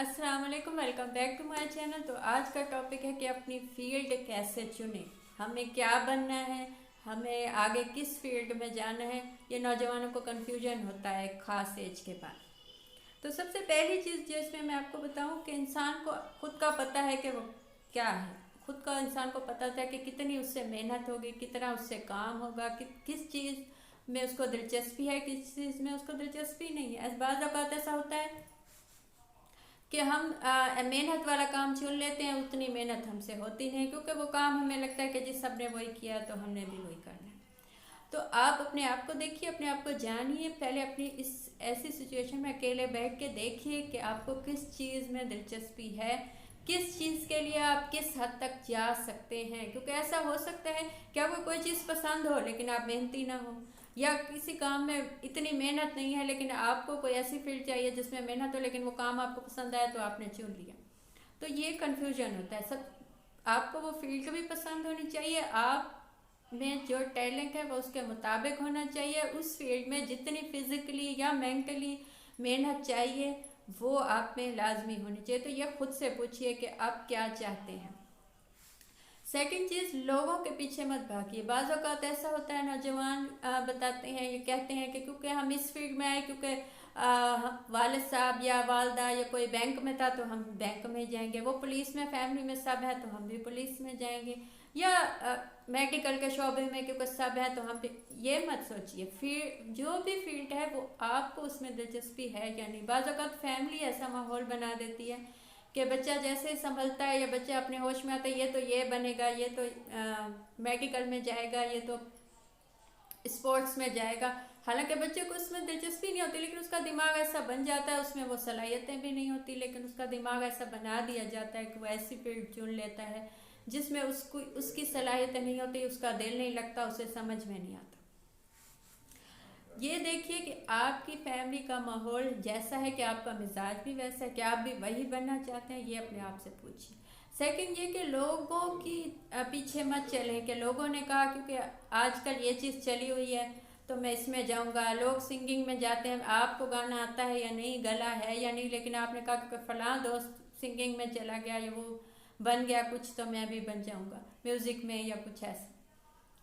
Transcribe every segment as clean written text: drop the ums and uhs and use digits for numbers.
अस्सलाम वालेकुम, welcome back to my channel. तो आज का टॉपिक है कि अपनी फील्ड कैसे चुनें, हमें क्या बनना है, हमें आगे किस फील्ड में जाना है। ये नौजवानों को कन्फ्यूजन होता है ख़ास एज के बाद। तो सबसे पहली चीज़ जो इसमें मैं आपको बताऊं कि इंसान को खुद का पता है कि वो क्या है। खुद का इंसान को पता था कि कितनी उससे मेहनत होगी, कितना उससे काम होगा, किस चीज़ में उसको दिलचस्पी है, किस चीज़ में उसको दिलचस्पी नहीं है। बाज़ औक़ात ऐसा होता है कि हम मेहनत वाला काम चुन लेते हैं, उतनी मेहनत हमसे होती नहीं, क्योंकि वो काम हमें लगता है कि जिस सबने वही किया तो हमने भी वही करना है। तो आप अपने आप को देखिए, अपने आप को जानिए। पहले अपनी इस ऐसी सिचुएशन में अकेले बैठ के देखिए कि आपको किस चीज़ में दिलचस्पी है, किस चीज़ के लिए आप किस हद तक जा सकते हैं। क्योंकि ऐसा हो सकता है कि आपको कोई चीज़ पसंद हो लेकिन आप मेहनती ना हो, या किसी काम में इतनी मेहनत नहीं है लेकिन आपको कोई ऐसी फील्ड चाहिए जिसमें मेहनत हो लेकिन वो काम आपको पसंद आया तो आपने चुन लिया। तो ये कन्फ्यूजन होता है सब। आपको वो फील्ड भी पसंद होनी चाहिए, आप में जो टैलेंट है वो उसके मुताबिक होना चाहिए। उस फील्ड में जितनी फिजिकली या मेंटली मेहनत चाहिए वो आप में लाजमी होनी चाहिए। तो ये खुद से पूछिए कि आप क्या चाहते हैं। सेकंड चीज़, लोगों के पीछे मत भागिए। बाज़ औक़ात ऐसा होता है, नौजवान बताते हैं, ये कहते हैं कि क्योंकि हम इस फील्ड में आए, क्योंकि वालिद साहब या वालदा या कोई बैंक में था तो हम बैंक में जाएंगे, वो पुलिस में फैमिली में सब है तो हम भी पुलिस में जाएंगे, या मेडिकल के शोबे में क्योंकि सब है तो हम भी। ये मत सोचिए, फील्ड जो भी फील्ड है वो आपको उसमें दिलचस्पी है या नहीं। बाज़ औक़ात फैमिली ऐसा माहौल बना देती है कि बच्चा जैसे संभलता है या बच्चा अपने होश में आता है, ये तो ये बनेगा, ये तो मेडिकल में जाएगा, ये तो स्पोर्ट्स में जाएगा। हालांकि बच्चे को उसमें दिलचस्पी नहीं होती लेकिन उसका दिमाग ऐसा बन जाता है, उसमें वो सलाहियतें भी नहीं होती लेकिन उसका दिमाग ऐसा बना दिया जाता है कि वो ऐसी फील्ड चुन लेता है जिसमें उसको उसकी सलाहियतें नहीं होती, उसका दिल नहीं लगता, उसे समझ में नहीं आता। ये देखिए कि आपकी फैमिली का माहौल जैसा है, कि आपका मिजाज भी वैसा है, कि आप भी वही बनना चाहते हैं, ये अपने आप से पूछिए। सेकंड ये कि लोगों की पीछे मत चलें कि लोगों ने कहा क्योंकि आजकल ये चीज़ चली हुई है तो मैं इसमें जाऊंगा। लोग सिंगिंग में जाते हैं, आपको गाना आता है या नहीं, गला है या नहीं, लेकिन आपने कहा क्योंकि फ़लाँ दोस्त सिंगिंग में चला गया या वो बन गया कुछ तो मैं भी बन जाऊंगा म्यूज़िक में या कुछ ऐसा,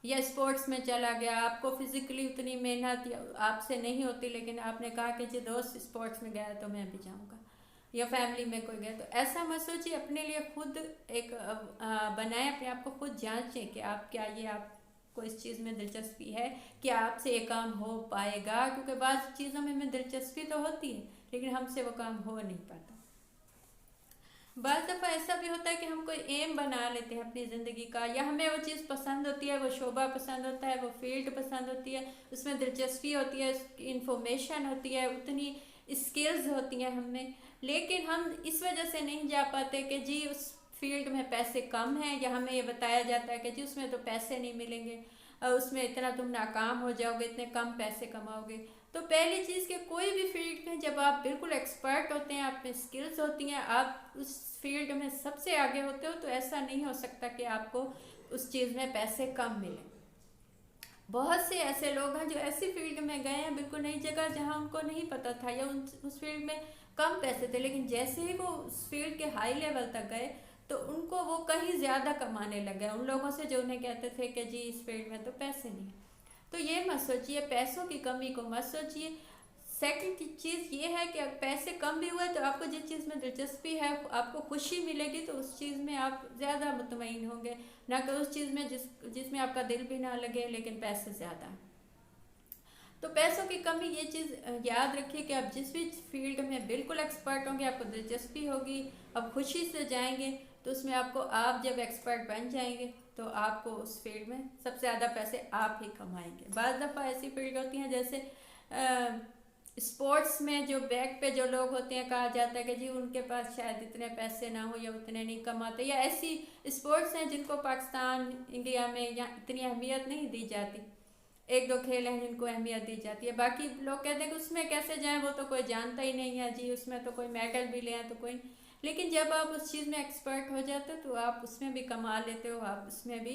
या स्पोर्ट्स में चला गया। आपको फिजिकली उतनी मेहनत आपसे नहीं होती लेकिन आपने कहा कि जो दोस्त स्पोर्ट्स में गया तो मैं भी जाऊंगा, या फैमिली में कोई गया। तो ऐसा मत सोचिए, अपने लिए खुद एक बनाए, अपने आप को खुद जांचें कि आप क्या, ये आपको इस चीज़ में दिलचस्पी है कि आपसे ये काम हो पाएगा। क्योंकि बाज़ चीज़ों में हमें दिलचस्पी तो होती है लेकिन हमसे वो काम हो नहीं पाता। बाज़ दफ़ा ऐसा भी होता है कि हम कोई एम बना लेते हैं अपनी ज़िंदगी का, या हमें वो चीज़ पसंद होती है, वो शोबा पसंद होता है, वो फील्ड पसंद होती है, उसमें दिलचस्पी होती है, इंफॉर्मेशन होती है, उतनी स्किल्स होती हैं हमें, लेकिन हम इस वजह से नहीं जा पाते कि जी उस फील्ड में पैसे कम हैं, या हमें ये बताया जाता है कि जी उसमें तो पैसे नहीं मिलेंगे, उसमें इतना तुम नाकाम हो जाओगे, इतने कम पैसे कमाओगे। तो पहली चीज़ कि कोई भी फील्ड में जब आप बिल्कुल एक्सपर्ट होते हैं, आप में स्किल्स होती हैं, आप उस फील्ड में सबसे आगे होते हो, तो ऐसा नहीं हो सकता कि आपको उस चीज़ में पैसे कम मिलें। बहुत से ऐसे लोग हैं जो ऐसी फील्ड में गए हैं बिल्कुल नई जगह जहां उनको नहीं पता था, या उस फील्ड में कम पैसे थे, लेकिन जैसे ही वो उस फील्ड के हाई लेवल तक गए तो उनको वो कहीं ज़्यादा कमाने लग गए उन लोगों से जो उन्हें कहते थे कि जी इस फील्ड में तो पैसे नहीं। तो ये मत सोचिए, पैसों की कमी को मत सोचिए। सेकंड चीज़ ये है कि अगर पैसे कम भी हुए तो आपको जिस चीज़ में दिलचस्पी है, आपको खुशी मिलेगी, तो उस चीज़ में आप ज़्यादा मुतमईन होंगे, ना कि उस चीज़ में जिसमें आपका दिल भी ना लगे लेकिन पैसे ज़्यादा। तो पैसों की कमी, ये चीज़ याद रखिए कि आप जिस भी फील्ड में बिल्कुल एक्सपर्ट होंगे, आपको दिलचस्पी होगी, आप खुशी से जाएंगे, तो उसमें आपको, आप जब एक्सपर्ट बन जाएंगे तो आपको उस फील्ड में सबसे ज़्यादा पैसे आप ही कमाएंगे। बाज़ दफ़ा ऐसी फील्ड होती हैं जैसे स्पोर्ट्स में जो बैक पे जो लोग होते हैं, कहा जाता है कि जी उनके पास शायद इतने पैसे ना हो या उतने नहीं कमाते, या ऐसी स्पोर्ट्स हैं जिनको पाकिस्तान इंडिया में या इतनी अहमियत नहीं दी जाती। एक दो खेल हैं जिनको अहमियत दी जाती है, बाकी लोग कहते हैं कि उसमें कैसे जाएं, वो तो कोई जानता ही नहीं है जी, उसमें तो कोई मेडल भी ले आए तो कोई। लेकिन जब आप उस चीज़ में एक्सपर्ट हो जाते हो तो आप उसमें भी कमा लेते हो, आप उसमें भी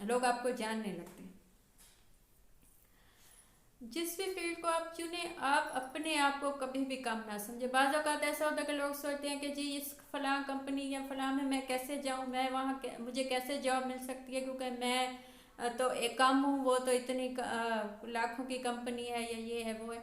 लोग आपको जानने लगते हैं। जिस भी फील्ड को आप चुने, आप अपने आप को कभी भी कम ना समझे। बाज़ औक़ात ऐसा होता है कि लोग सोचते हैं कि जी इस फलां कंपनी या फलां में मैं कैसे जाऊं, मैं वहाँ मुझे कैसे जॉब मिल सकती है, क्योंकि मैं तो एक कम हूँ, वो तो इतनी लाखों की कंपनी है या ये है वो है।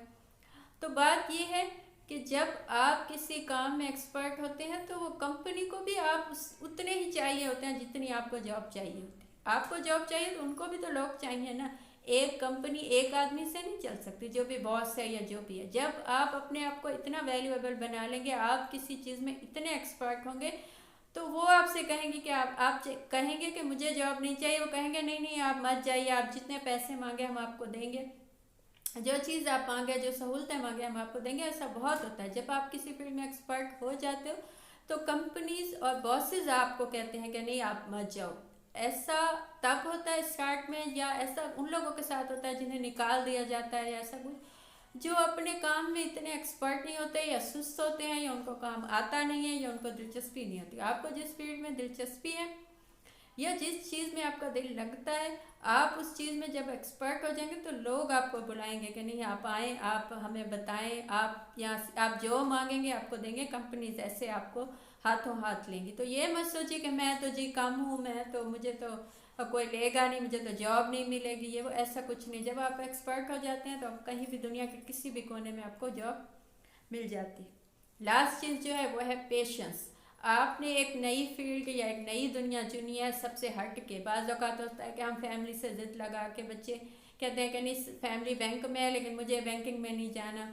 तो बात ये है कि जब आप किसी काम में एक्सपर्ट होते हैं तो वो कंपनी को भी आप उतने ही चाहिए होते हैं जितनी आपको जॉब चाहिए होती है। आपको जॉब चाहिए तो उनको भी तो लोग चाहिए ना। एक कंपनी एक आदमी से नहीं चल सकती, जो भी बॉस है या जो भी है। जब आप अपने आप को इतना वैल्यूएबल बना लेंगे, आप किसी चीज़ में इतने एक्सपर्ट होंगे, तो वो आपसे कहेंगे कि आप कहेंगे कि मुझे जॉब नहीं चाहिए, वो कहेंगे नहीं नहीं आप मत जाइए, आप जितने पैसे मांगे हम आपको देंगे, जो चीज़ आप मांगे, जो सहूलतें मांगे हम आपको देंगे। ऐसा बहुत होता है। जब आप किसी फील्ड में एक्सपर्ट हो जाते हो तो कंपनीज और बॉसेस आपको कहते हैं कि नहीं आप मत जाओ। ऐसा तब होता है स्टार्ट में, या ऐसा उन लोगों के साथ होता है जिन्हें निकाल दिया जाता है, या ऐसा कुछ जो अपने काम में इतने एक्सपर्ट नहीं होते, या सुस्त होते हैं, या उनको काम आता नहीं है, या उनको दिलचस्पी नहीं होती। आपको जिस फील्ड में दिलचस्पी है या जिस चीज़ में आपका दिल लगता है, आप उस चीज़ में जब एक्सपर्ट हो जाएंगे तो लोग आपको बुलाएंगे कि नहीं आप आएँ, आप हमें बताएं, आप यहाँ आप जो मांगेंगे आपको देंगे। कंपनीज ऐसे आपको हाथों हाथ लेंगी। तो ये मत सोचिए कि मैं तो जी कम हूँ, मैं तो मुझे तो कोई लेगा नहीं, मुझे तो जॉब नहीं मिलेगी, ये वो ऐसा कुछ नहीं। जब आप एक्सपर्ट हो जाते हैं तो आप कहीं भी दुनिया के किसी भी कोने में आपको जॉब मिल जाती है। लास्ट चीज़ जो है वो है पेशेंस। आपने एक नई फील्ड या एक नई दुनिया चुनी है सबसे हट के। बाज़ औक़ात होता है कि हम फैमिली से ज़िद लगा के, बच्चे कहते हैं कि नहीं फैमिली बैंक में है लेकिन मुझे बैंकिंग में नहीं जाना,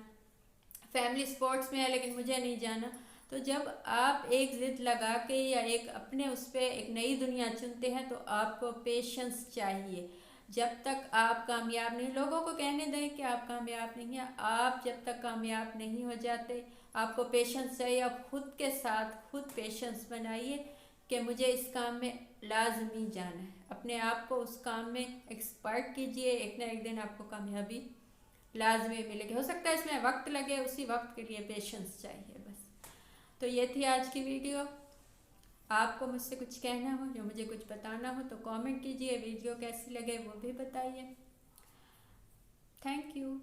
फैमिली स्पोर्ट्स में है लेकिन मुझे नहीं जाना। तो जब आप एक ज़िद लगा के या एक अपने उस पर एक नई दुनिया चुनते हैं तो आपको पेशेंस चाहिए। जब तक आप कामयाब नहीं, लोगों को कहने दें कि आप कामयाब नहीं हैं, आप जब तक कामयाब नहीं हो जाते आपको पेशेंस चाहिए। आप खुद के साथ खुद पेशेंस बनाइए कि मुझे इस काम में लाजमी जाना है। अपने आप को उस काम में एक्सपर्ट कीजिए, एक ना एक दिन आपको कामयाबी लाजमी मिलेगी। हो सकता है इसमें वक्त लगे, उसी वक्त के लिए पेशेंस चाहिए बस। तो ये थी आज की वीडियो। आपको मुझसे कुछ कहना हो, जो मुझे कुछ बताना हो तो कमेंट कीजिए। वीडियो कैसी लगे वो भी बताइए। Thank you.